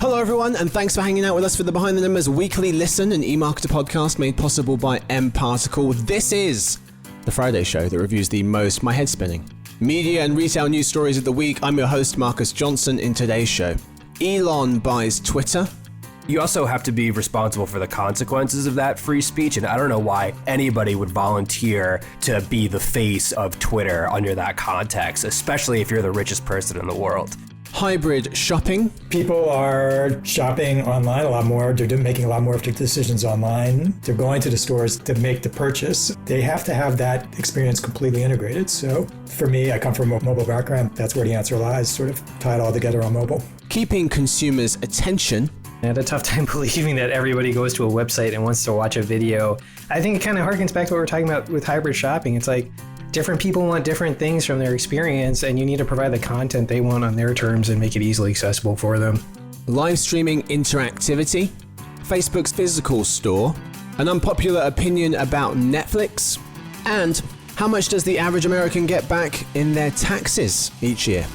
Hello everyone, and thanks for hanging out with us for the Behind the Numbers weekly listen and e-marketer podcast made possible by mParticle. This is the Friday show that reviews the most, my head spinning, media and retail news stories of the week. I'm your host, Marcus Johnson. In today's show, Elon buys Twitter. You also have to be responsible for the consequences of that free speech, and I don't know why anybody would volunteer to be the face of Twitter under that context, especially if you're the richest person in the world. Hybrid shopping. People are shopping online a lot more. They're making a lot more of their decisions online. They're going to the stores to make the purchase. They have to have that experience completely integrated. So for me, I come from a mobile background. That's where the answer lies, sort of tie it all together on mobile. Keeping consumers' attention. I had a tough time believing that everybody goes to a website and wants to watch a video. I think it kind of harkens back to what we're talking about with hybrid shopping. It's like different people want different things from their experience, and you need to provide the content they want on their terms and make it easily accessible for them. Live streaming interactivity. Facebook's physical store. An unpopular opinion about Netflix. And how much does the average American get back in their taxes each year?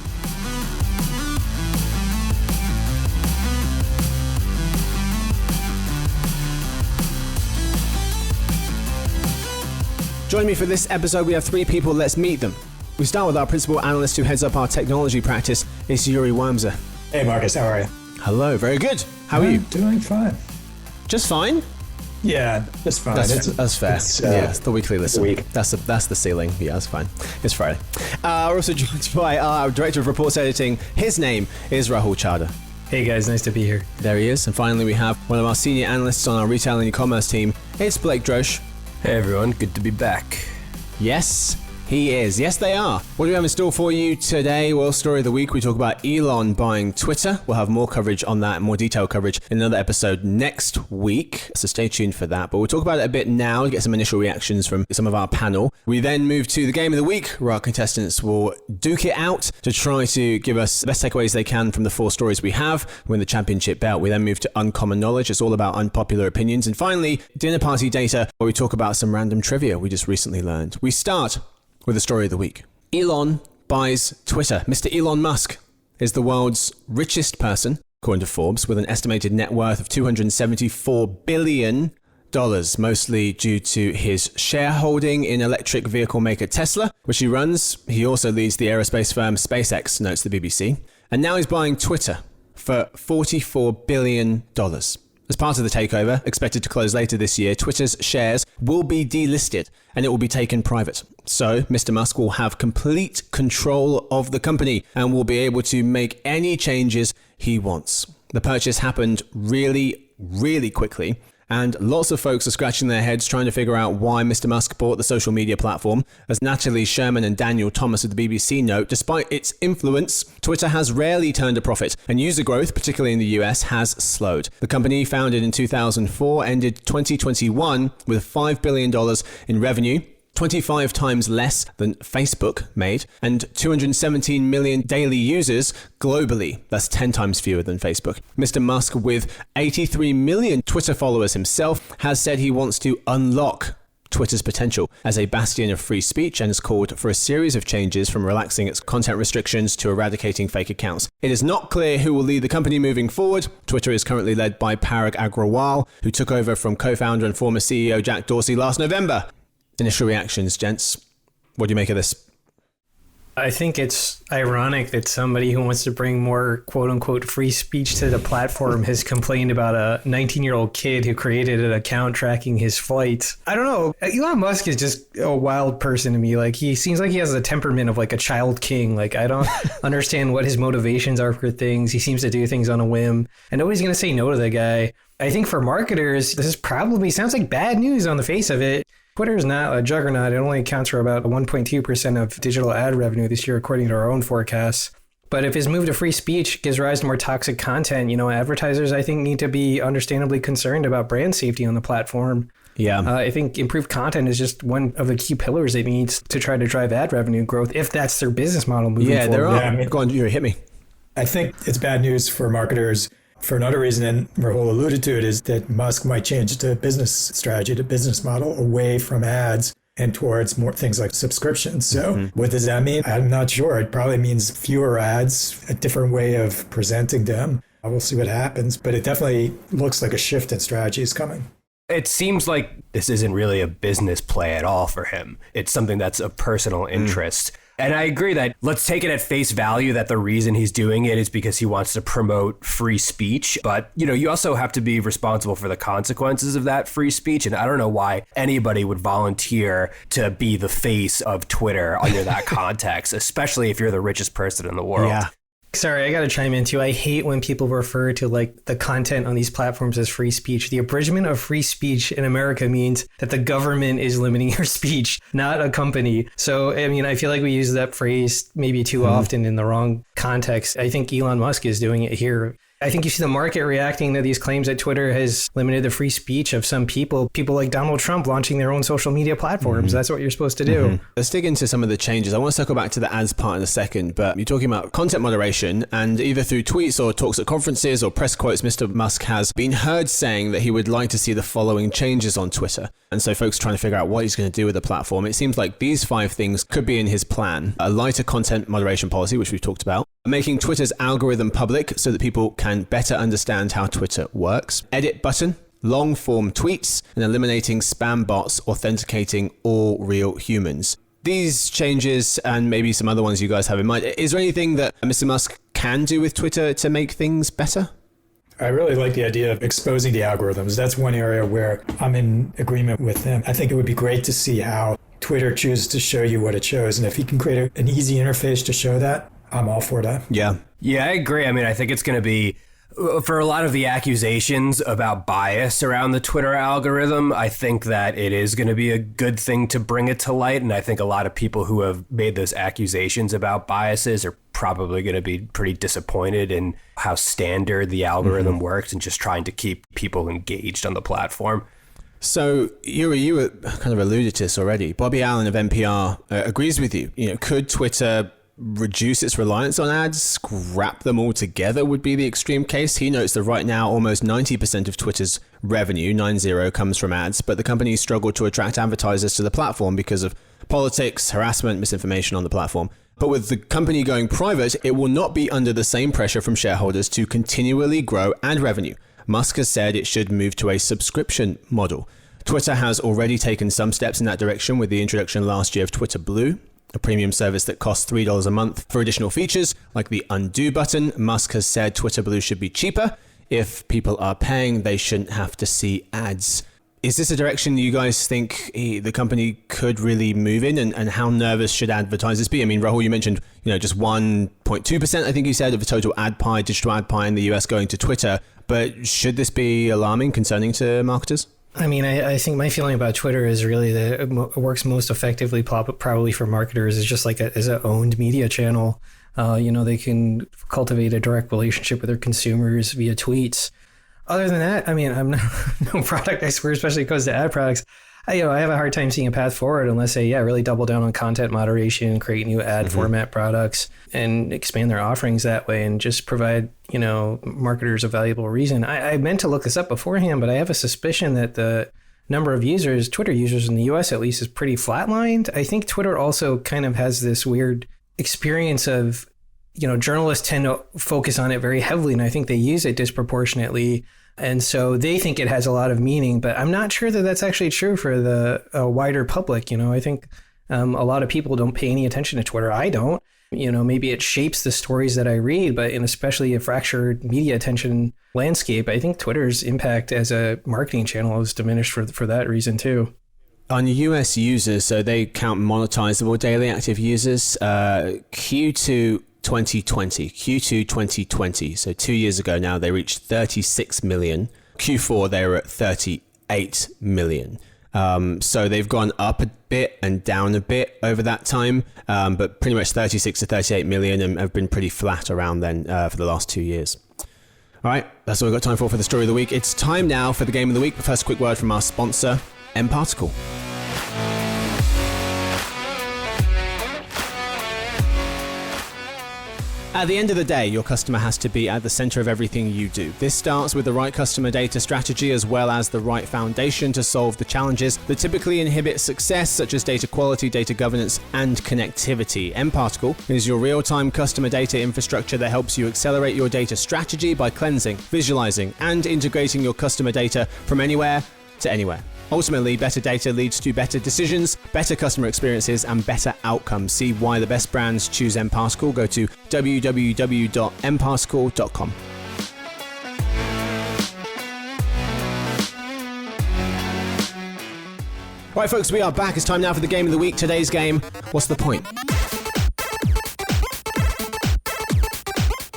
Join me for this episode. We have three people. Let's meet them. We start with our principal analyst who heads up our technology practice. It's Yuri Wormser. Hey, Marcus, how are you? Hello, very good. How are you? Doing fine. Just fine? Yeah, just fine. That's fair. It's the weekly listen. That's the ceiling. Yeah, that's fine. It's Friday. We're also joined by our Director of Reports Editing. His name is Rahul Chadha. Hey guys, nice to be here. There he is. And finally, we have one of our senior analysts on our retail and e-commerce team. It's Blake Drosh. Hey everyone, good to be back. Yes, he is. Yes, they are. What do we have in store for you today? Well, story of the week, we talk about Elon buying Twitter. We'll have more coverage on that, more detailed coverage in another episode next week. So stay tuned for that. But we'll talk about it a bit now to get some initial reactions from some of our panel. We then move to the game of the week, where our contestants will duke it out to try to give us the best takeaways they can from the four stories we have, win the championship belt. We then move to uncommon knowledge. It's all about unpopular opinions. And finally, dinner party data, where we talk about some random trivia we just recently learned. We start with the story of the week. Elon buys Twitter. Mr. Elon Musk is the world's richest person, according to Forbes, with an estimated net worth of $274 billion, mostly due to his shareholding in electric vehicle maker Tesla, which he runs. He also leads the aerospace firm SpaceX, notes the BBC. And now he's buying Twitter for $44 billion. As part of the takeover, expected to close later this year, Twitter's shares will be delisted and it will be taken private. So Mr. Musk will have complete control of the company and will be able to make any changes he wants. The purchase happened really, really quickly. And lots of folks are scratching their heads trying to figure out why Mr. Musk bought the social media platform. As Natalie Sherman and Daniel Thomas of the BBC note, despite its influence, Twitter has rarely turned a profit, and user growth, particularly in the US, has slowed. The company, founded in 2004, ended 2021 with $5 billion in revenue, 25 times less than Facebook made, and 217 million daily users globally. That's 10 times fewer than Facebook. Mr. Musk, with 83 million Twitter followers himself, has said he wants to unlock Twitter's potential as a bastion of free speech and has called for a series of changes, from relaxing its content restrictions to eradicating fake accounts. It is not clear who will lead the company moving forward. Twitter is currently led by Parag Agrawal, who took over from co-founder and former CEO Jack Dorsey last November. Initial reactions, gents. What do you make of this? I think it's ironic that somebody who wants to bring more quote-unquote free speech to the platform has complained about a 19-year-old kid who created an account tracking his flights. I don't know. Elon Musk is just a wild person to me. Like, he seems like he has the temperament of like a child king. Like, I don't understand what his motivations are for things. He seems to do things on a whim, and nobody's going to say no to the guy. I think for marketers, this is probably sounds like bad news on the face of it. Twitter is not a juggernaut. It only accounts for about 1.2% of digital ad revenue this year, according to our own forecasts. But if his move to free speech gives rise to more toxic content, advertisers, I think, need to be understandably concerned about brand safety on the platform. Yeah. I think improved content is just one of the key pillars it needs to try to drive ad revenue growth, if that's their business model moving forward. There are. Go on, you hit me. I think it's bad news for marketers for another reason, and Rahul alluded to it, is that Musk might change the business strategy, the business model, away from ads and towards more things like subscriptions. So what does that mean? I'm not sure. It probably means fewer ads, a different way of presenting them. We'll see what happens, but it definitely looks like a shift in strategy is coming. It seems like this isn't really a business play at all for him. It's something that's of personal interest. And I agree that let's take it at face value that the reason he's doing it is because he wants to promote free speech. But, you also have to be responsible for the consequences of that free speech. And I don't know why anybody would volunteer to be the face of Twitter under that context, especially if you're the richest person in the world. Yeah. Sorry, I got to chime in too. I hate when people refer to like the content on these platforms as free speech. The abridgment of free speech in America means that the government is limiting your speech, not a company. So, I mean, I feel like we use that phrase maybe too often in the wrong context. I think Elon Musk is doing it here. I think you see the market reacting to these claims that Twitter has limited the free speech of some people like Donald Trump launching their own social media platforms. That's what you're supposed to do. Let's dig into some of the changes. I want to circle back to the ads part in a second, but you're talking about content moderation, and either through tweets or talks at conferences or press quotes, Mr. Musk has been heard saying that he would like to see the following changes on Twitter. And so folks are trying to figure out what he's going to do with the platform. It seems like these 5 things could be in his plan. A lighter content moderation policy, which we've talked about. Making Twitter's algorithm public so that people can better understand how Twitter works. Edit button, long form tweets, and eliminating spam bots authenticating all real humans. These changes, and maybe some other ones you guys have in mind, is there anything that Mr. Musk can do with Twitter to make things better? I really like the idea of exposing the algorithms. That's one area where I'm in agreement with him. I think it would be great to see how Twitter chooses to show you what it shows. And if he can create an easy interface to show that, I'm all for that. Yeah. Yeah, I agree. I mean, I think it's going to be, for a lot of the accusations about bias around the Twitter algorithm, I think that it is going to be a good thing to bring it to light. And I think a lot of people who have made those accusations about biases are probably going to be pretty disappointed in how standard the algorithm works and just trying to keep people engaged on the platform. So, Yuri, you kind of alluded to this already. Bobby Allen of NPR agrees with you. Could Twitter reduce its reliance on ads, scrap them altogether would be the extreme case. He notes that right now almost 90% of Twitter's revenue, 90, comes from ads, but the company struggled to attract advertisers to the platform because of politics, harassment, misinformation on the platform. But with the company going private, it will not be under the same pressure from shareholders to continually grow ad revenue. Musk has said it should move to a subscription model. Twitter has already taken some steps in that direction with the introduction last year of Twitter Blue, a premium service that costs $3 a month for additional features like the undo button. Musk has said Twitter Blue should be cheaper. If people are paying, they shouldn't have to see ads. Is this a direction you guys think the company could really move in, and how nervous should advertisers be? I mean, Rahul, you mentioned, just 1.2%, I think you said, of the total ad pie, digital ad pie in the US going to Twitter. But should this be alarming, concerning to marketers? I mean, I think my feeling about Twitter is really that it works most effectively probably for marketers is just like as an owned media channel. They can cultivate a direct relationship with their consumers via tweets. Other than that, I mean, I'm not no product expert, especially when it comes to ad products. I have a hard time seeing a path forward unless they really double down on content moderation, create new ad format products, and expand their offerings that way, and just provide marketers a valuable reason. I meant to look this up beforehand, but I have a suspicion that the number of users, Twitter users in the US at least, is pretty flatlined. I think Twitter also kind of has this weird experience of, journalists tend to focus on it very heavily, and I think they use it disproportionately. And so they think it has a lot of meaning, but I'm not sure that that's actually true for the wider public. I think a lot of people don't pay any attention to Twitter. I don't. Maybe it shapes the stories that I read, but in especially a fractured media attention landscape, I think Twitter's impact as a marketing channel is diminished for that reason too. On US users, so they count monetizable daily active users, Q2 2020, so 2 years ago now, they reached 36 million. Q4, they were at 38 million. So they've gone up a bit and down a bit over that time, but pretty much 36 to 38 million and have been pretty flat around then for the last 2 years. All right, that's all we've got time for the story of the week. It's time now for the game of the week. But first, a quick word from our sponsor, mParticle. At the end of the day, your customer has to be at the center of everything you do. This starts with the right customer data strategy as well as the right foundation to solve the challenges that typically inhibit success, such as data quality, data governance, and connectivity. mParticle is your real-time customer data infrastructure that helps you accelerate your data strategy by cleansing, visualizing, and integrating your customer data from anywhere to anywhere. Ultimately, better data leads to better decisions, better customer experiences, and better outcomes. See why the best brands choose mParticle. Go to www.mparticle.com. Right, folks, we are back. It's time now for the game of the week. Today's game, what's the point?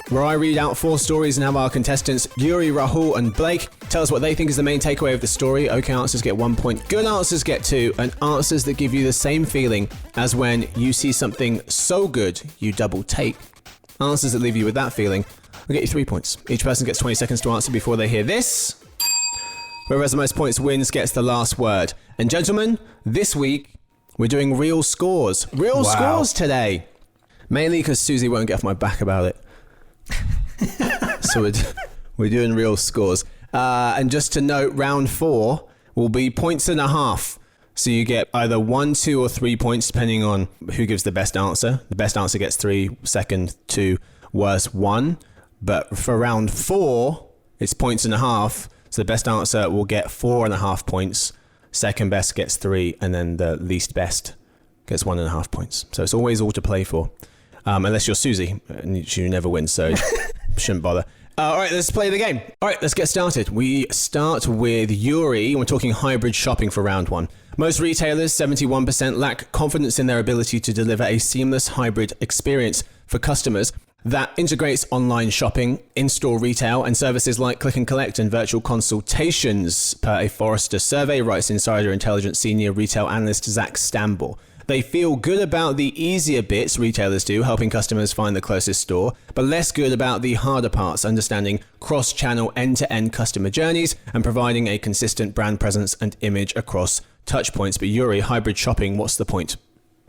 Where I read out 4 stories and have our contestants, Yuri, Rahul, and Blake, tell us what they think is the main takeaway of the story. Okay answers get 1 point, good answers get 2, and answers that give you the same feeling as when you see something so good you double take. Answers that leave you with that feeling will get you 3 points. Each person gets 20 seconds to answer before they hear this. Whoever has the most points wins gets the last word. And gentlemen, this week we're doing real scores. Real scores today. Mainly because Susie won't get off my back about it. So we're doing real scores. And just to note, round 4 will be 1.5 points. So you get either 1, 2, or 3 points, depending on who gives the best answer. The best answer gets 3, second 2, worst 1. But for round 4, it's 1.5 points. So the best answer will get 4.5 points. Second best gets 3, and then the least best gets 1.5 points. So it's always all to play for. Unless you're Susie, and she never wins, so shouldn't bother. All right, let's play the game. All right, let's get started. We start with Yuri. We're talking hybrid shopping for round 1. Most retailers, 71%, lack confidence in their ability to deliver a seamless hybrid experience for customers that integrates online shopping, in-store retail, and services like click and collect and virtual consultations, per a Forrester survey, writes Insider Intelligence senior retail analyst Zach Stamble. They feel good about the easier bits, retailers do, helping customers find the closest store, but less good about the harder parts, understanding cross-channel end-to-end customer journeys and providing a consistent brand presence and image across touchpoints. But Yuri, hybrid shopping, what's the point?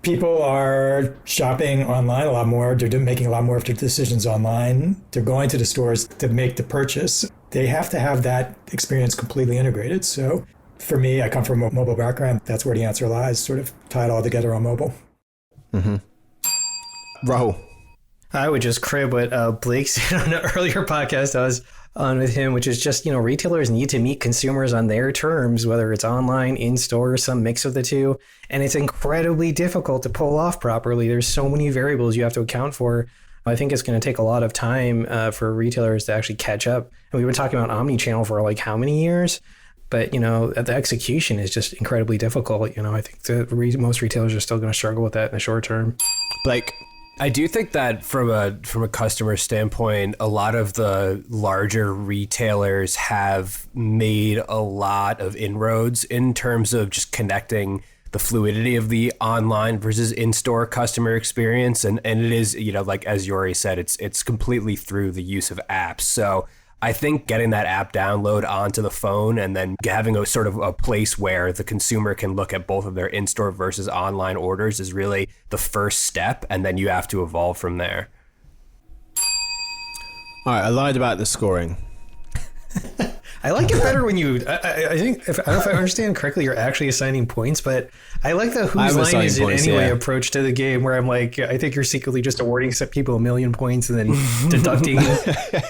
People are shopping online a lot more. They're making a lot more of their decisions online. They're going to the stores to make the purchase. They have to have that experience completely integrated. So for me, I come from a mobile background. That's where the answer lies, sort of tie it all together on mobile. Mm-hmm. Rahul. I would just crib what Blake said on an earlier podcast I was on with him, which is just, retailers need to meet consumers on their terms, whether it's online, in-store, some mix of the two. And it's incredibly difficult to pull off properly. There's so many variables you have to account for. I think it's going to take a lot of time for retailers to actually catch up. And we've been talking about omni-channel for like how many years? But, the execution is just incredibly difficult. I think most retailers are still going to struggle with that in the short term. Blake. I do think that from a customer standpoint, a lot of the larger retailers have made a lot of inroads in terms of just connecting the fluidity of the online versus in-store customer experience. And it is, like as Yuri said, it's completely through the use of apps. So I think getting that app download onto the phone and then having a sort of a place where the consumer can look at both of their in-store versus online orders is really the first step. And then you have to evolve from there. All right, I lied about the scoring. I like it better when you, I think, I don't know if I understand correctly, you're actually assigning points, but I like the whose line is it anyway approach to the game where I'm like, I think you're secretly just awarding some people 1 million points and then deducting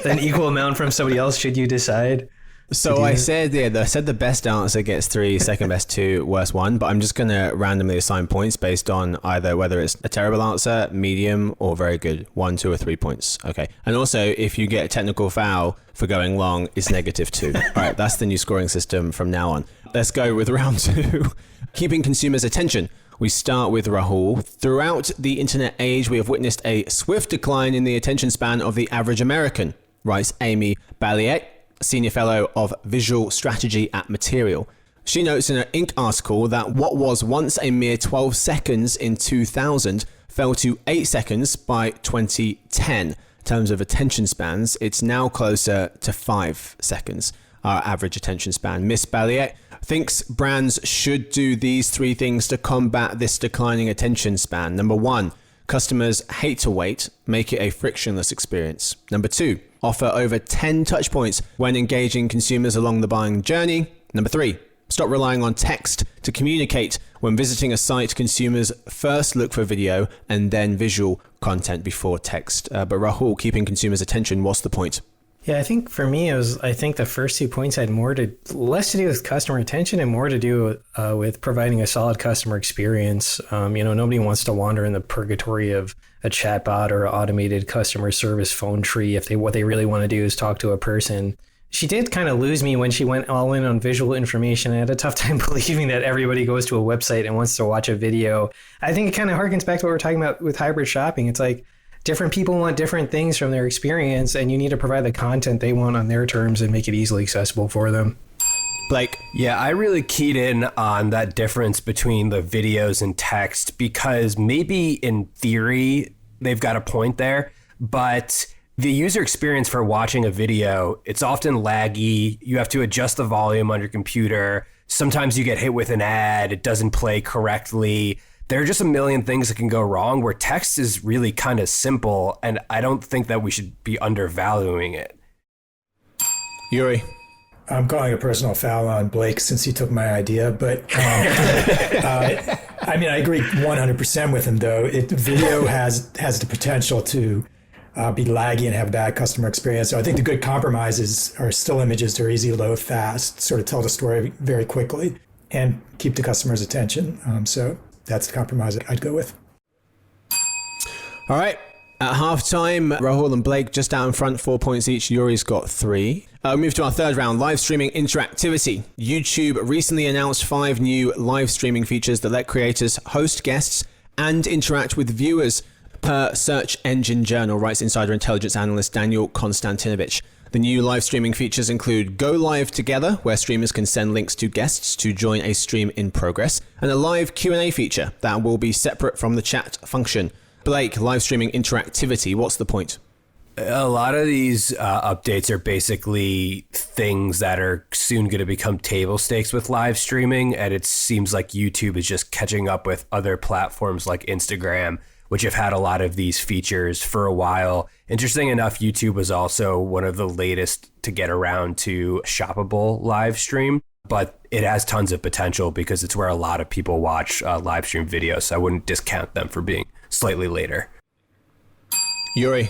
an equal amount from somebody else should you decide. So I said the best answer gets 3, second best 2, worst 1, but I'm just going to randomly assign points based on either whether it's a terrible answer, medium, or very good, 1, 2, or 3 points. Okay. And also, if you get a technical foul for going long, it's -2. All right, that's the new scoring system from now on. Let's go with round 2. Keeping consumers' attention. We start with Rahul. Throughout the internet age, we have witnessed a swift decline in the attention span of the average American, writes Amy Balliet, Senior Fellow of Visual Strategy at Material. She notes in an Inc. article that what was once a mere 12 seconds in 2000 fell to 8 seconds by 2010. In terms of attention spans, it's now closer to 5 seconds, our average attention span. Miss Balliet thinks brands should do these 3 things to combat this declining attention span. Number 1, Customers hate to wait. Make it a frictionless experience. Number 2, offer over 10 touch points when engaging consumers along the buying journey. Number 3, stop relying on text to communicate. When visiting a site, consumers first look for video and then visual content before text. But Rahul, keeping consumers' attention, what's the point? Yeah, I think for me, I think the first 2 points had less to do with customer attention and more to do with providing a solid customer experience. Nobody wants to wander in the purgatory of a chatbot or automated customer service phone tree if what they really want to do is talk to a person. She did kind of lose me when she went all in on visual information. I had a tough time believing that everybody goes to a website and wants to watch a video. I think it kind of harkens back to what we're talking about with hybrid shopping. It's like, different people want different things from their experience, and you need to provide the content they want on their terms and make it easily accessible for them. Blake? Yeah, I really keyed in on that difference between the videos and text because maybe in theory they've got a point there, but the user experience for watching a video, it's often laggy. You have to adjust the volume on your computer. Sometimes you get hit with an ad. It doesn't play correctly. There are just a million things that can go wrong where text is really kind of simple, and I don't think that we should be undervaluing it. Yuri? I'm calling a personal foul on Blake since he took my idea, but I agree 100% with him, though. Video has the potential to be laggy and have bad customer experience. So I think the good compromises are still images that are easy to load fast, sort of tell the story very quickly, and keep the customer's attention. So that's the compromise I'd go with. All right. At halftime, Rahul and Blake just out in front, 4 points each. Yuri's got 3. We move to our third round, live streaming interactivity. YouTube recently announced 5 new live streaming features that let creators host guests and interact with viewers per Search Engine Journal, writes Insider Intelligence analyst Daniel Konstantinovich. The new live streaming features include Go Live Together, where streamers can send links to guests to join a stream in progress, and a live Q&A feature that will be separate from the chat function. Blake, live streaming interactivity, what's the point? A lot of these updates are basically things that are soon going to become table stakes with live streaming, and it seems like YouTube is just catching up with other platforms like Instagram, which have had a lot of these features for a while. Interesting enough, YouTube was also one of the latest to get around to shoppable live stream, but it has tons of potential because it's where a lot of people watch live stream videos. So I wouldn't discount them for being slightly later. Yuri?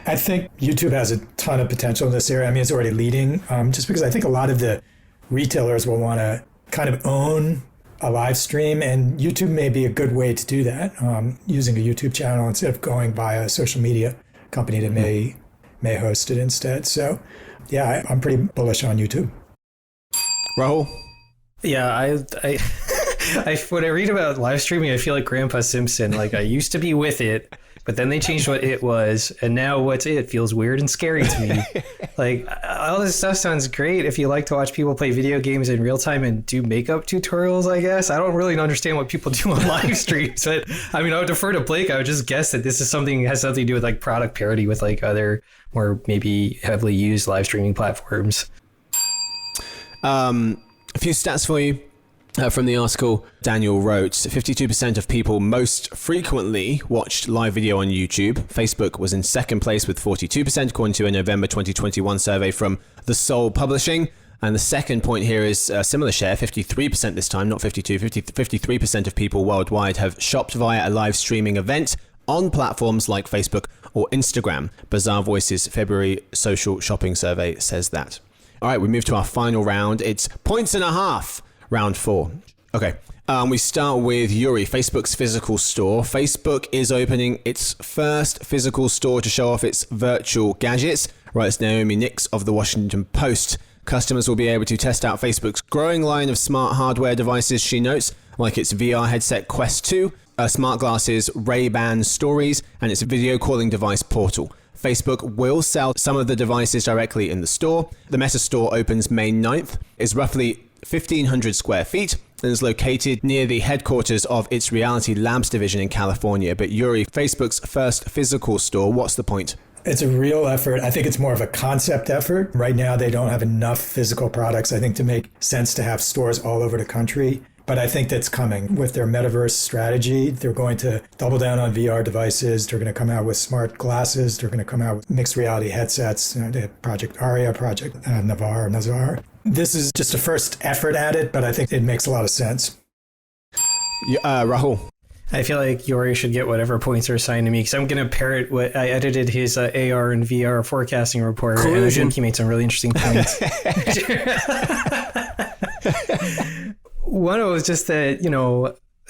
I think YouTube has a ton of potential in this area. I mean, it's already leading, just because I think a lot of the retailers will want to kind of own a live stream, and YouTube may be a good way to do that, using a YouTube channel instead of going via a social media company that may host it instead. So, yeah, I'm pretty bullish on YouTube. Rahul? Yeah, I when I read about live streaming, I feel like Grandpa Simpson. Like, I used to be with it, but then they changed what it was, and now what's it feels weird and scary to me. Like, all this stuff sounds great if you like to watch people play video games in real time and do makeup tutorials, I guess. I don't really understand what people do on live streams, but I mean, I would defer to Blake. I would just guess that this is has something to do with like product parity with like other more maybe heavily used live streaming platforms. A few stats for you. From the article, Daniel wrote, 52% of people most frequently watched live video on YouTube. Facebook was in second place with 42%, according to a November 2021 survey from The Soul Publishing. And the second point here is a similar share, 53% this time, not 52, 53% of people worldwide have shopped via a live streaming event on platforms like Facebook or Instagram. Bazaar Voice's February social shopping survey says that. All right, we move to our final round. It's 1.5 points. Round 4. Okay. We start with Yuri, Facebook's physical store. Facebook is opening its first physical store to show off its virtual gadgets, writes Naomi Nix of the Washington Post. Customers will be able to test out Facebook's growing line of smart hardware devices, she notes, like its VR headset Quest 2, smart glasses Ray-Ban Stories, and its video calling device Portal. Facebook will sell some of the devices directly in the store. The Meta store opens May 9th, is roughly 1,500 square feet, and is located near the headquarters of its Reality Labs division in California. But Yuri, Facebook's first physical store, what's the point? It's a real effort. I think it's more of a concept effort. Right now, they don't have enough physical products, I think, to make sense to have stores all over the country. But I think that's coming with their metaverse strategy. They're going to double down on VR devices. They're going to come out with smart glasses. They're going to come out with mixed reality headsets. They have Project Aria, Project Nazar. This is just a first effort at it, but I think it makes a lot of sense. Rahul. I feel like Yori should get whatever points are assigned to me because I'm going to parrot what I edited his AR and VR forecasting report. Collusion. And I think he made some really interesting points. One was just that,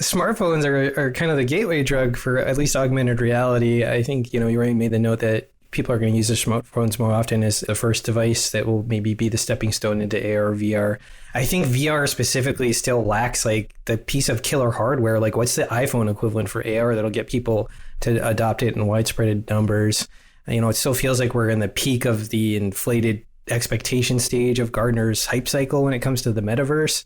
smartphones are kind of the gateway drug for at least augmented reality. I think, you already made the note that people are going to use their smartphones more often as the first device that will maybe be the stepping stone into AR or VR. I think VR specifically still lacks like the piece of killer hardware. Like what's the iPhone equivalent for AR that'll get people to adopt it in widespread numbers? It still feels like we're in the peak of the inflated expectation stage of Gartner's hype cycle when it comes to the metaverse.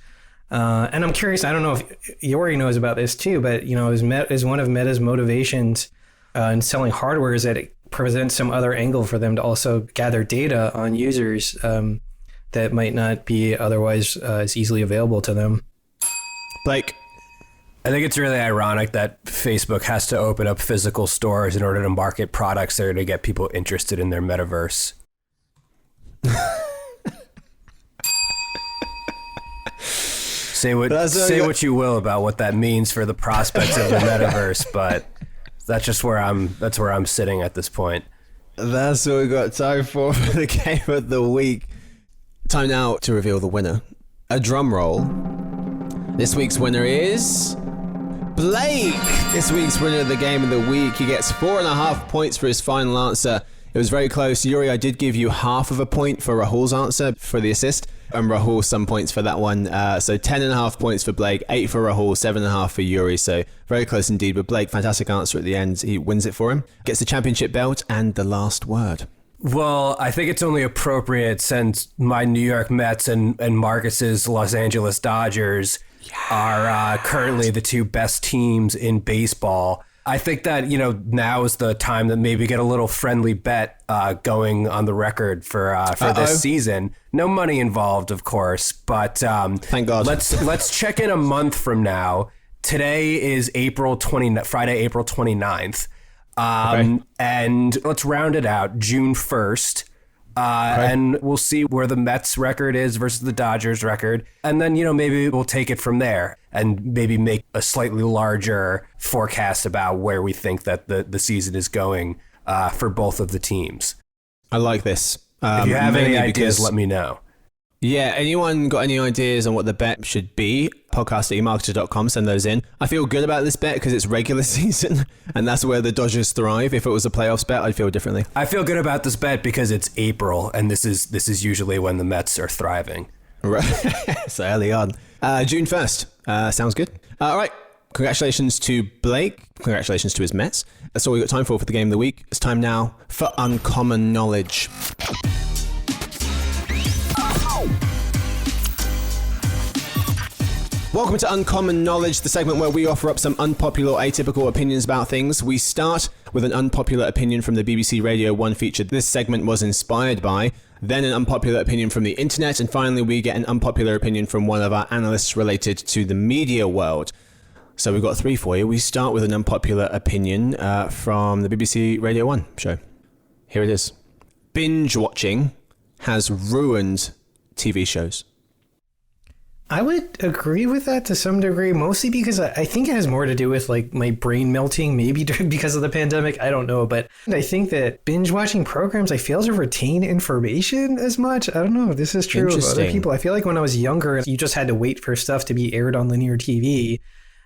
And I'm curious, I don't know if Yori knows about this too, but, is one of Meta's motivations in selling hardware is that it presents some other angle for them to also gather data on users that might not be otherwise as easily available to them. Blake. I think it's really ironic that Facebook has to open up physical stores in order to market products that are to get people interested in their metaverse. Say what you will about what that means for the prospects of the metaverse, but that's just where I'm sitting at this point. That's all we got time for the game of the week. Time now to reveal the winner. A drum roll. This week's winner is Blake. This week's winner of the game of the week. He gets 4.5 points for his final answer. It was very close. Yuri, I did give you half of a point for Rahul's answer for the assist, and Rahul some points for that one. So 10.5 points for Blake, 8 for Rahul, 7.5 for Yuri. So very close indeed. But Blake, fantastic answer at the end. He wins it for him. Gets the championship belt and the last word. Well, I think it's only appropriate since my New York Mets and Marcus's Los Angeles Dodgers are currently the two best teams in baseball. I think that, now is the time that maybe get a little friendly bet going on the record for this season. No money involved, of course, but thank God. Let's check in a month from now. Today is Friday, April 29th. Okay. And let's round it out, June 1st. Okay. And we'll see where the Mets record is versus the Dodgers record. And then, maybe we'll take it from there and maybe make a slightly larger forecast about where we think that the season is going for both of the teams. I like this. If you have any ideas, let me know. Yeah, anyone got any ideas on what the bet should be? Podcast@emarketer.com, send those in. I feel good about this bet because it's regular season, and that's where the Dodgers thrive. If it was a playoffs bet, I'd feel differently. I feel good about this bet because it's April, and this is usually when the Mets are thriving. Right, so early on. June 1st, sounds good. All right, congratulations to Blake. Congratulations to his Mets. That's all we got time for the game of the week. It's time now for Uncommon Knowledge. Welcome to Uncommon Knowledge, the segment where we offer up some unpopular, atypical opinions about things. We start with an unpopular opinion from the BBC Radio 1 feature this segment was inspired by, then an unpopular opinion from the internet, and finally we get an unpopular opinion from one of our analysts related to the media world. So we've got 3 for you. We start with an unpopular opinion from the BBC Radio 1 show. Here it is. Binge watching has ruined TV shows. I would agree with that to some degree, mostly because I think it has more to do with like my brain melting, maybe because of the pandemic. I don't know. But I think that binge watching programs, I fail to retain information as much. I don't know if this is true of other people. I feel like when I was younger, you just had to wait for stuff to be aired on linear TV.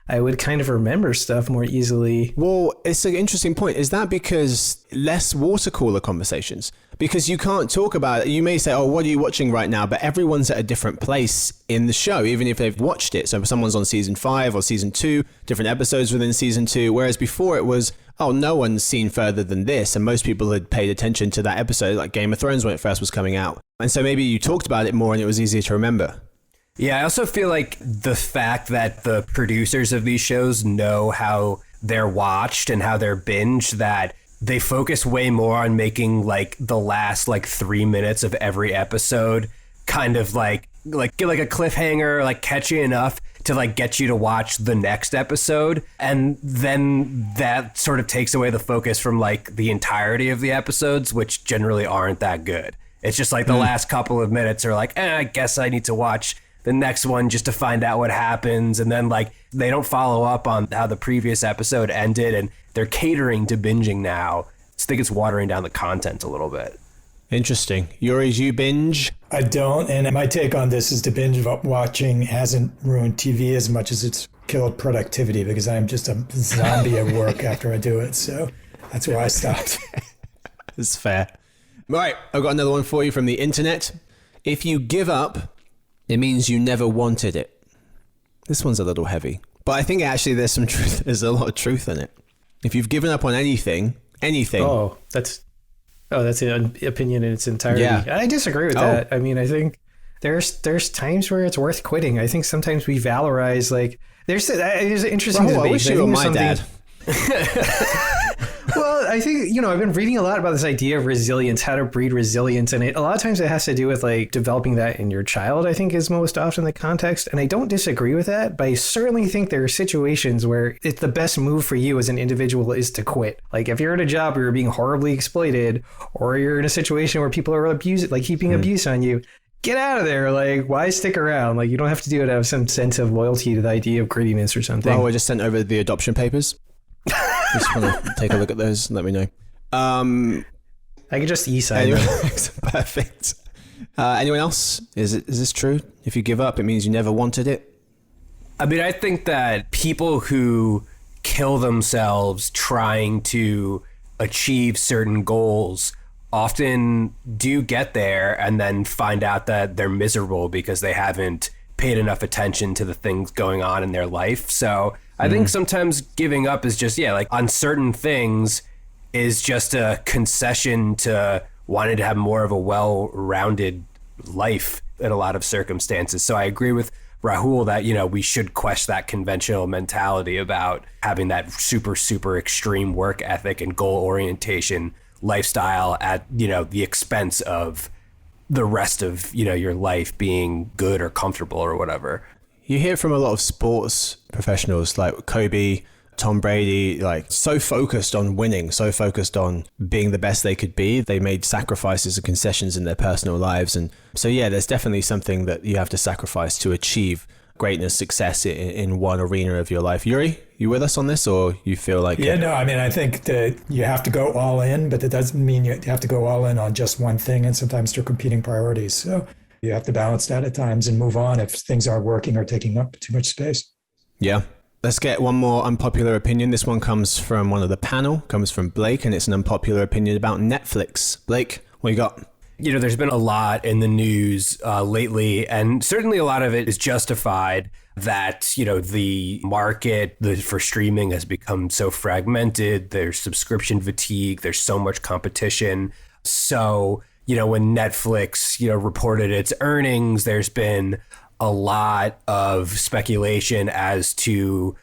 I would kind of remember stuff more easily. Well, it's an interesting point. Is that because less water cooler conversations? Because you can't talk about it. You may say, oh, what are you watching right now? But everyone's at a different place in the show, even if they've watched it. So if someone's on season 5 or season 2, different episodes within season 2. Whereas before it was, oh, no one's seen further than this. And most people had paid attention to that episode, like Game of Thrones when it first was coming out. And so maybe you talked about it more and it was easier to remember. Yeah, I also feel like the fact that the producers of these shows know how they're watched and how they're binged, that they focus way more on making like the last 3 minutes of every episode kind of like a cliffhanger, like catchy enough to like get you to watch the next episode. And then that sort of takes away the focus from like the entirety of the episodes, which generally aren't that good. It's just like the last couple of minutes are like, I guess I need to watch the next one just to find out what happens. And then like they don't follow up on how the previous episode ended, and they're catering to binging now. I think it's watering down the content a little bit. Interesting. Yuri, do you binge? I don't, and my take on this is the binge watching hasn't ruined TV as much as it's killed productivity, because I'm just a zombie at work after I do it. So that's why I stopped. It's fair. Right, I've got another one for you from the internet. If you give up, it means you never wanted it. This one's a little heavy, but I think actually there's some truth. There's a lot of truth in it. If you've given up on anything. That's an opinion in its entirety. Yeah. I disagree with that. I mean, I think there's times where it's worth quitting. I think sometimes we valorize, like, there's an interesting debate. I wish you were my dad. Well, I think, I've been reading a lot about this idea of resilience, how to breed resilience. And a lot of times it has to do with like developing that in your child, I think is most often the context. And I don't disagree with that, but I certainly think there are situations where it's the best move for you as an individual is to quit. Like if you're at a job where you're being horribly exploited, or you're in a situation where people are heaping abuse on you, get out of there. Like, why stick around? Like, you don't have to do it out of some sense of loyalty to the idea of grittiness or something. Well, I just sent over the adoption papers. Just want to take a look at those and let me know. I could just e-sign them. Perfect. Anyone else? Is this true? If you give up, it means you never wanted it? I mean, I think that people who kill themselves trying to achieve certain goals often do get there and then find out that they're miserable because they haven't paid enough attention to the things going on in their life. So I think sometimes giving up is just, like on certain things is just a concession to wanting to have more of a well-rounded life in a lot of circumstances. So I agree with Rahul that, we should question that conventional mentality about having that super, super extreme work ethic and goal orientation lifestyle at, the expense of the rest of, your life being good or comfortable or whatever. You hear from a lot of sports professionals like Kobe, Tom Brady, like so focused on winning, so focused on being the best they could be. They made sacrifices and concessions in their personal lives. And so, there's definitely something that you have to sacrifice to achieve greatness, success in one arena of your life. Yuri, you with us on this, or you feel like... I think that you have to go all in, but that doesn't mean you have to go all in on just one thing. And sometimes they're competing priorities. So you have to balance that at times and move on if things aren't working or taking up too much space. Yeah. Let's get one more unpopular opinion. This one comes from one of the panel, comes from Blake, and it's an unpopular opinion about Netflix. Blake, what you got? There's been a lot in the news lately, and certainly a lot of it is justified that, the market for streaming has become so fragmented. There's subscription fatigue. There's so much competition. So, when Netflix, reported its earnings, there's been a lot of speculation as to,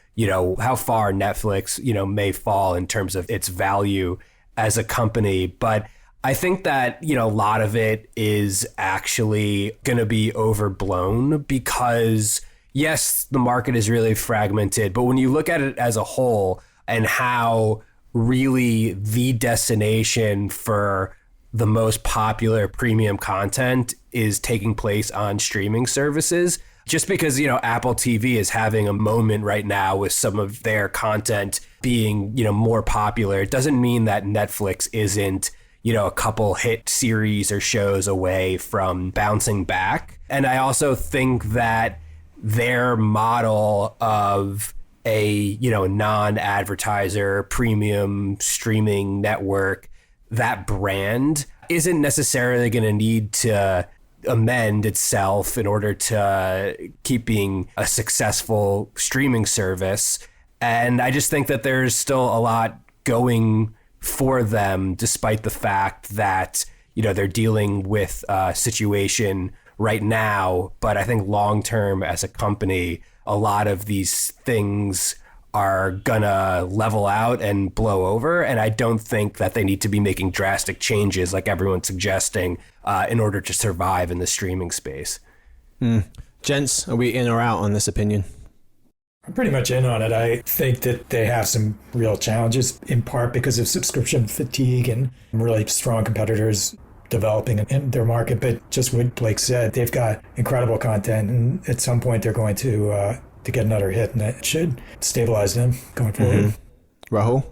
how far Netflix, may fall in terms of its value as a company. But I think that, a lot of it is actually going to be overblown because, yes, the market is really fragmented. But when you look at it as a whole and how really the destination for the most popular premium content is taking place on streaming services, just because, Apple TV is having a moment right now with some of their content being, more popular, it doesn't mean that Netflix isn't, a couple hit series or shows away from bouncing back. And I also think that their model of a, non-advertiser premium streaming network, that brand isn't necessarily going to need to amend itself in order to keep being a successful streaming service. And I just think that there's still a lot going for them, despite the fact that, they're dealing with a situation right now. But I think long term as a company, a lot of these things are gonna level out and blow over. And I don't think that they need to be making drastic changes like everyone's suggesting in order to survive in the streaming space. Gents, are we in or out on this opinion? I'm pretty much in on it. I think that they have some real challenges, in part because of subscription fatigue and really strong competitors developing in their market. But just what Blake said, they've got incredible content, and at some point they're going to get another hit, and that should stabilize them going forward. Rahul?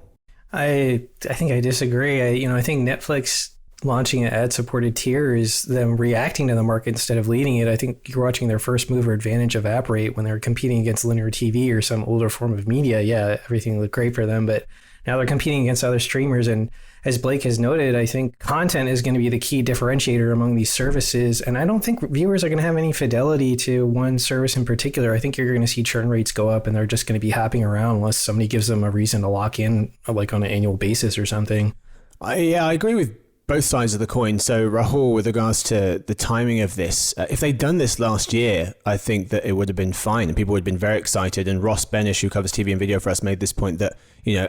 I think I disagree. I think Netflix launching an ad-supported tier is them reacting to the market instead of leading it. I think you're watching their first mover advantage of app rate when they're competing against linear TV or some older form of media. Yeah, everything looked great for them, but now they're competing against other streamers. And as Blake has noted, I think content is going to be the key differentiator among these services. And I don't think viewers are going to have any fidelity to one service in particular. I think you're going to see churn rates go up, and they're just going to be hopping around unless somebody gives them a reason to lock in, like on an annual basis or something. I agree with both sides of the coin. So Rahul, with regards to the timing of this, if they'd done this last year, I think that it would have been fine and people would have been very excited. And Ross Benish, who covers TV and video for us, made this point that,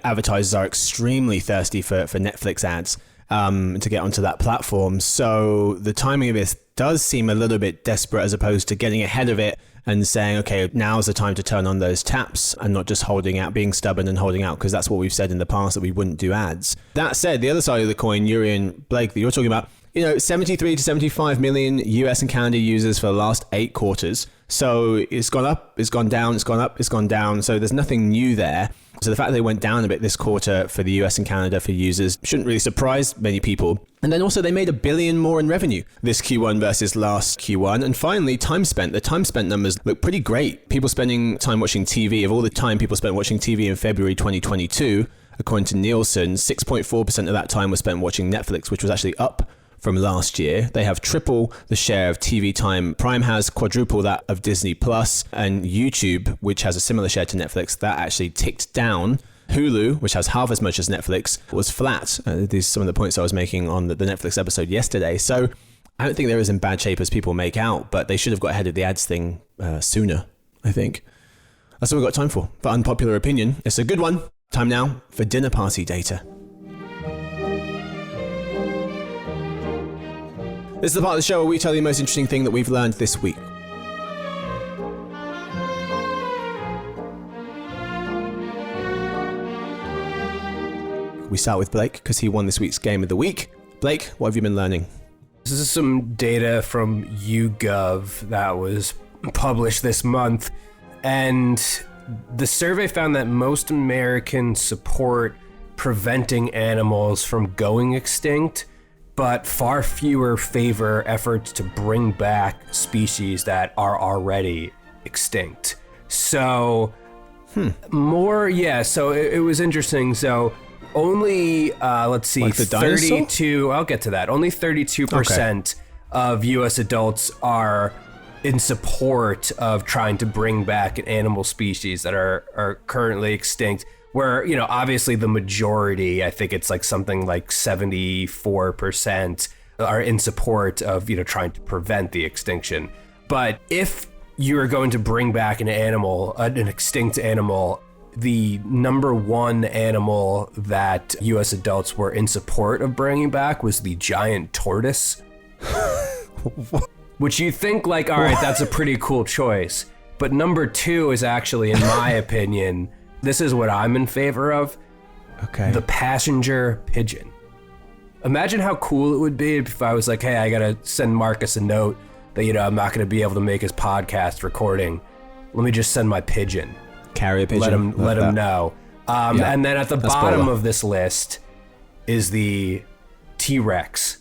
advertisers are extremely thirsty for Netflix ads to get onto that platform. So the timing of this does seem a little bit desperate as opposed to getting ahead of it and saying, okay, now's the time to turn on those taps and not just holding out, being stubborn and holding out, because that's what we've said in the past, that we wouldn't do ads. That said, the other side of the coin, Yuri and Blake, that you're talking about, 73 to 75 million US and Canada users for the last 8 quarters. So it's gone up, it's gone down, it's gone up, it's gone down. So there's nothing new there. So the fact that they went down a bit this quarter for the US and Canada for users shouldn't really surprise many people. And then also they made $1 billion more in revenue this Q1 versus last Q1. And finally, time spent. The time spent numbers look pretty great. People spending time watching TV, of all the time people spent watching TV in February 2022, according to Nielsen, 6.4% of that time was spent watching Netflix, which was actually up from last year. They have triple the share of TV time. Prime has quadruple that of Disney Plus, and YouTube, which has a similar share to Netflix, that actually ticked down. Hulu, which has half as much as Netflix, was flat. These are some of the points I was making on the Netflix episode yesterday. So I don't think they're as in bad shape as people make out, but they should have got ahead of the ads thing sooner, I think. That's all we've got time for unpopular opinion. It's a good one. Time now for dinner party data. This is the part of the show where we tell you the most interesting thing that we've learned this week. We start with Blake because he won this week's Game of the Week. Blake, what have you been learning? This is some data from YouGov that was published this month. And the survey found that most Americans support preventing animals from going extinct, but far fewer favor efforts to bring back species that are already extinct. So so it was interesting. So only, let's see, like the 32, I'll get to that. Only 32% of US adults are in support of trying to bring back an animal species that are currently extinct. Where, obviously the majority, I think it's like something like 74% are in support of, trying to prevent the extinction. But if you're going to bring back an animal, an extinct animal, the number one animal that US adults were in support of bringing back was the giant tortoise. Which you think like, all right, that's a pretty cool choice. But number 2 is actually, in my opinion, this is what I'm in favor of. Okay. The passenger pigeon. Imagine how cool it would be if I was like, hey, I gotta send Marcus a note that, I'm not gonna be able to make his podcast recording. Let me just send my pigeon. Carry a pigeon. Let him know. And then at the bottom of this list is the T-Rex.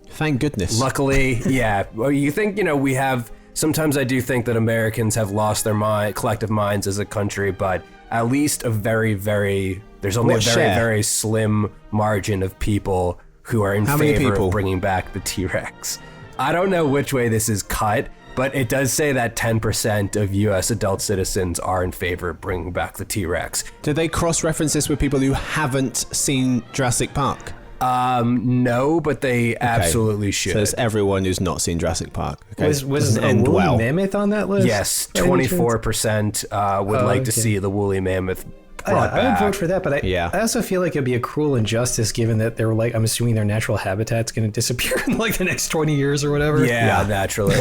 Thank goodness. Luckily, yeah. Well, you think, we have... Sometimes I do think that Americans have lost their collective minds as a country, but at least there's only a very slim margin of people who are in favor of bringing back the T-Rex. I don't know which way this is cut, but it does say that 10% of US adult citizens are in favor of bringing back the T-Rex. Did they cross-reference this with people who haven't seen Jurassic Park? No, but they absolutely should. So it's everyone who's not seen Jurassic Park. Okay. Was a woolly mammoth on that list? Yes, 24% would like to see the woolly mammoth brought I would back. vote for that, but I also feel like it'd be a cruel injustice given that they're like, I'm assuming their natural habitat's going to disappear in like the next 20 years or whatever. Yeah, naturally.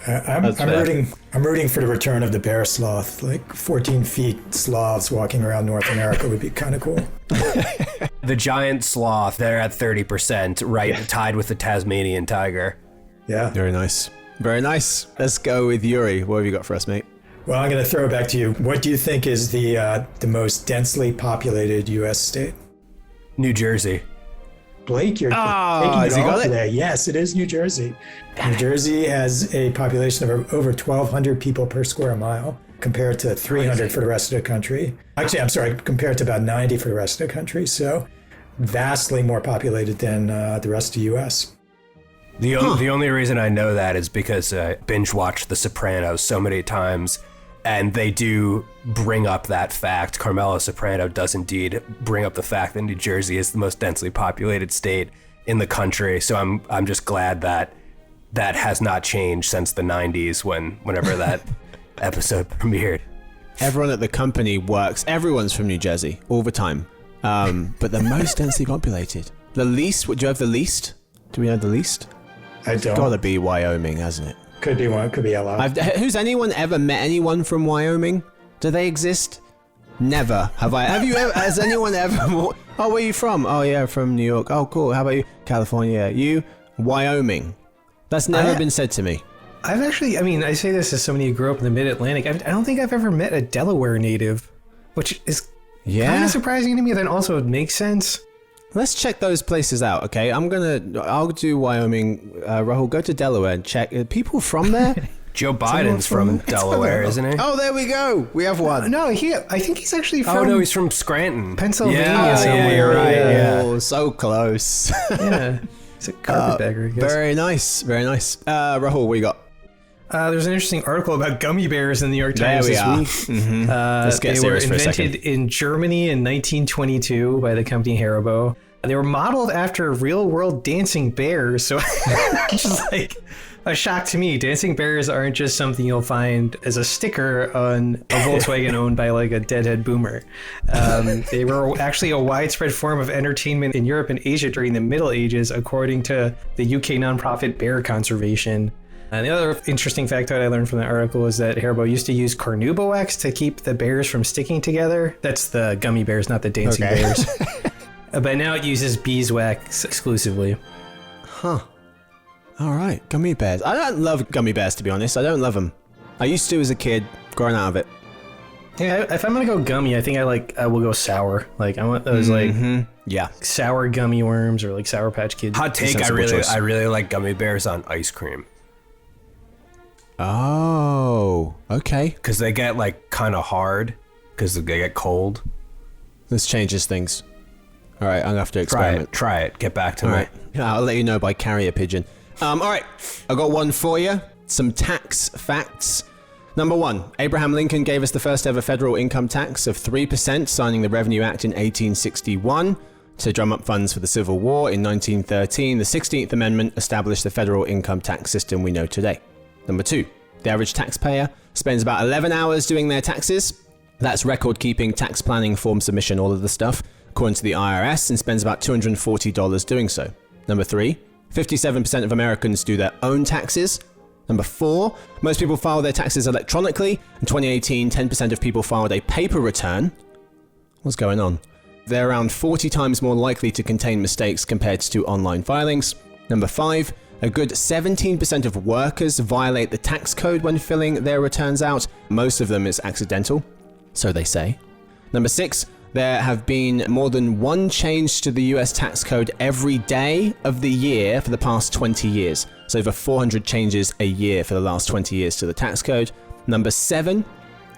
I'm rooting for the return of the bear sloth. Like 14 feet sloths walking around North America would be kind of cool. The giant sloth, they're at 30%, right, tied with the Tasmanian tiger. Yeah. Very nice. Very nice. Let's go with Yuri. What have you got for us, mate? Well, I'm going to throw it back to you. What do you think is the most densely populated U.S. state? New Jersey. Blake, you're taking has he it got all it? today. Yes, it is New Jersey. New Jersey has a population of over 1,200 people per square mile, compared to 300 for the rest of the country. Actually, I'm sorry, compared to about 90 for the rest of the country. So vastly more populated than the rest of the U.S. The only reason I know that is because I binge watched The Sopranos so many times, and they do bring up that fact. Carmela Soprano does indeed bring up the fact that New Jersey is the most densely populated state in the country. So I'm just glad that that has not changed since the 90s whenever that episode premiered. Everyone at the company works. Everyone's from New Jersey all the time. But the most densely populated. The least, do you have the least? Do we know the least? I don't. Gotta be Wyoming, hasn't it? Could be one. Could be LA. Who's anyone ever met anyone from Wyoming? Do they exist? Never. Have you ever, has anyone ever, oh, where are you from? Oh yeah, from New York. Oh cool, how about you? California. You? Wyoming. That's never been said to me. I've actually, I say this as somebody who grew up in the mid-Atlantic. I don't think I've ever met a Delaware native, which is kind of surprising to me. Then also it makes sense. Let's check those places out, okay? I'll do Wyoming. Rahul, go to Delaware and check. People from there? Joe Biden's from Delaware, isn't he? Oh, there we go. We have one. No, I think he's actually from... Oh, no, he's from Scranton. Pennsylvania somewhere. Yeah, you're right. Oh, so close. Yeah. He's a carpetbagger, I guess. Very nice. Very nice. Rahul, what you got? There's an interesting article about gummy bears in the New York Times this week. Mm-hmm. Let's get they were serious for a second. invented in Germany in 1922 by the company Haribo. They were modeled after real-world dancing bears, so it's just like a shock to me. Dancing bears aren't just something you'll find as a sticker on a Volkswagen owned by like a deadhead boomer. They were actually a widespread form of entertainment in Europe and Asia during the Middle Ages, according to the UK nonprofit Bear Conservation. And the other interesting factoid I learned from the article is that Haribo used to use carnauba wax to keep the bears from sticking together. That's the gummy bears, not the dancing bears. But now it uses beeswax exclusively. Huh. All right. Gummy bears. I don't love gummy bears, to be honest. I don't love them. I used to as a kid, growing out of it. Yeah, if I'm gonna go gummy, I think I will go sour. Like I want those sour gummy worms or like Sour Patch Kids. Hot take, I really like gummy bears on ice cream. Oh, okay. Because they get like kind of hard because they get cold. This changes things. All right, I'm gonna have to experiment. Try it. Get back to me. All right. I'll let you know by carrier pigeon. All right, I got one for you. Some tax facts. Number one, Abraham Lincoln gave us the first ever federal income tax of 3%, signing the Revenue Act in 1861 to drum up funds for the Civil War. In 1913, the 16th Amendment established the federal income tax system we know today. Number two, the average taxpayer spends about 11 hours doing their taxes. That's record keeping, tax planning, form submission, all of the stuff, according to the IRS, and spends about $240 doing so. Number three, 57% of Americans do their own taxes. Number four, most people file their taxes electronically. In 2018, 10% of people filed a paper return. What's going on? They're around 40 times more likely to contain mistakes compared to online filings. Number five, a good 17% of workers violate the tax code when filling their returns out. Most of them is accidental, so they say. Number six, there have been more than one change to the US tax code every day of the year for the past 20 years. So over 400 changes a year for the last 20 years to the tax code. Number seven,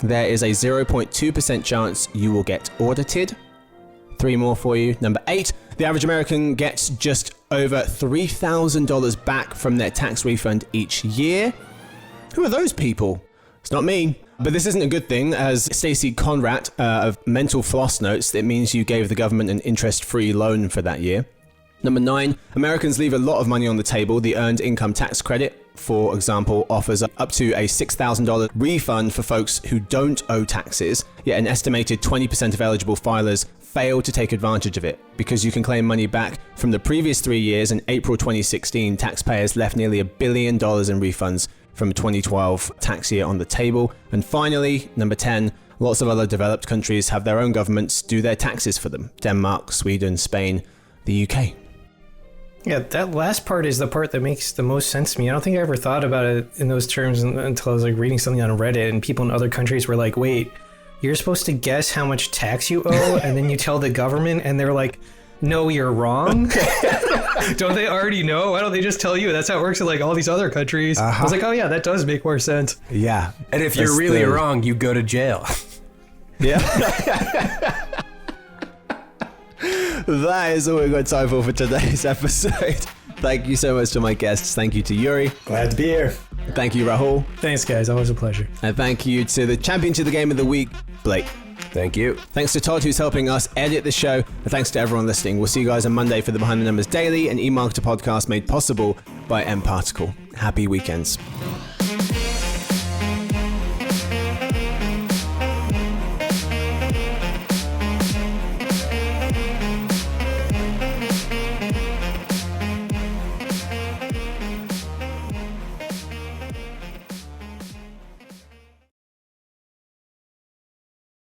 there is a 0.2% chance you will get audited. Three more for you. Number eight, the average American gets just over $3,000 back from their tax refund each year. Who are those people? It's not me. But this isn't a good thing, as Stacey Conrad of Mental Floss notes, it means you gave the government an interest-free loan for that year. Number 9, Americans leave a lot of money on the table. The Earned Income Tax Credit, for example, offers up to a $6,000 refund for folks who don't owe taxes, yet an estimated 20% of eligible filers fail to take advantage of it. Because you can claim money back from the previous 3 years, in April 2016, taxpayers left nearly $1 billion in refunds from 2012 tax year on the table. And finally, number 10, lots of other developed countries have their own governments do their taxes for them. Denmark, Sweden, Spain, the UK. Yeah, that last part is the part that makes the most sense to me. I don't think I ever thought about it in those terms until I was like reading something on Reddit, and people in other countries were like, wait, you're supposed to guess how much tax you owe, and then you tell the government, and they're like, no, you're wrong. Don't they already know? Why don't they just tell you? That's how it works in like all these other countries. I was like, oh yeah, that does make more sense. Yeah. And if you're really wrong, you go to jail. Yeah. That is all we've got time for today's episode. Thank you so much to my guests. Thank you to Yuri. Glad to be here. Thank you, Rahul. Thanks, guys. Always a pleasure. And thank you to the champion to the game of the week, Blake. Thank you. Thanks to Todd, who's helping us edit the show. And thanks to everyone listening. We'll see you guys on Monday for the Behind the Numbers Daily, an eMarketer podcast made possible by mParticle. Happy weekends.